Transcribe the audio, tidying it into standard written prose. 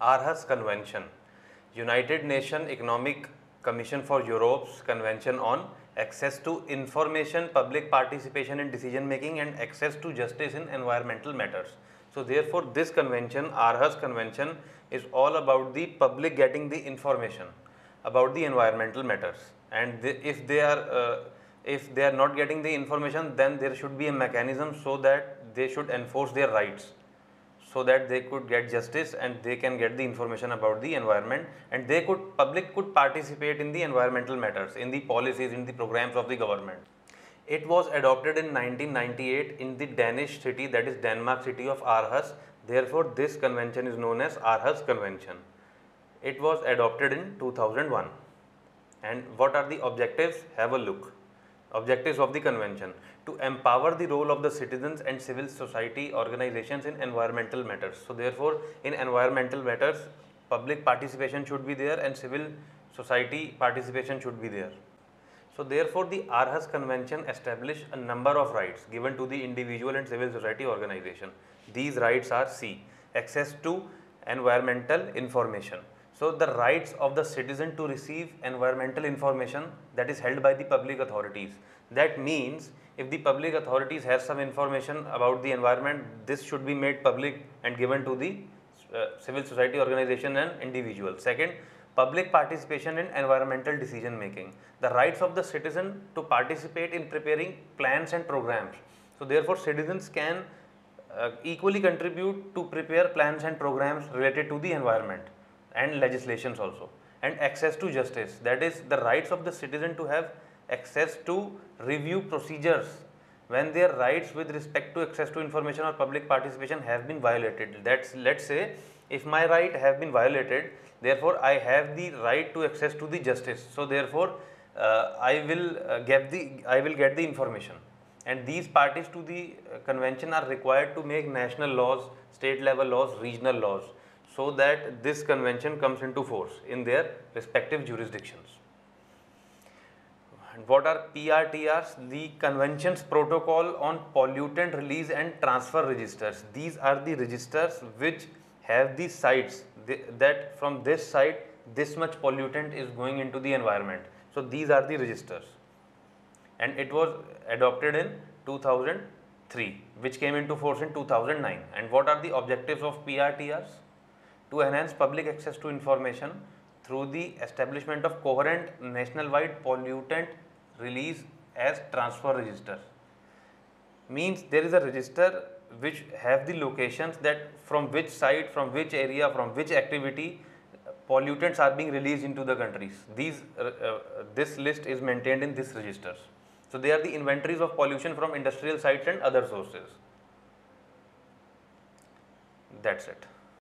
Aarhus Convention, United Nations Economic Commission for Europe's Convention on Access to Information, Public Participation in Decision Making and Access to Justice in Environmental Matters. So therefore this convention, Aarhus Convention, is all about the public getting the information about the environmental matters, and if they are not getting the information, then there should be a mechanism so that they should enforce their rights, so that they could get justice and they can get the information about the environment, and public could participate in the environmental matters, in the policies, in the programs of the government. It was adopted in 1998 in the Danish city, that is Denmark city of Aarhus. Therefore this convention is known as Aarhus Convention. It was adopted in 2001. And what are the objectives? Have a look. Objectives of the convention: to empower the role of the citizens and civil society organizations in environmental matters. So therefore in environmental matters public participation should be there and civil society participation should be there. So therefore the Aarhus Convention established a number of rights given to the individual and civil society organization. These rights are: C. Access to environmental information. So the rights of the citizen to receive environmental information, that is held by the public authorities. That means if the public authorities have some information about the environment, this should be made public and given to the civil society organization and individual. Second, public participation in environmental decision making. The rights of the citizen to participate in preparing plans and programs. So therefore citizens can equally contribute to prepare plans and programs related to the environment and legislations also. And access to justice, that is the rights of the citizen to have access to review procedures when their rights with respect to access to information or public participation have been violated. That's, let's say if my right have been violated, therefore I have the right to access to the justice. So therefore I will get the information, and these parties to the convention are required to make national laws, state level laws, regional laws, so that this convention comes into force in their respective jurisdictions. And what are PRTRs? The Convention's Protocol on Pollutant Release and Transfer Registers. These are the registers which have the sites that from this site this much pollutant is going into the environment. So these are the registers, and it was adopted in 2003, which came into force in 2009. And what are the objectives of PRTRs? To enhance public access to information through the establishment of coherent national-wide pollutant release as transfer register. Means there is a register which have the locations that from which site, from which area, from which activity pollutants are being released into the countries. This list is maintained in these registers. So they are the inventories of pollution from industrial sites and other sources. That's it.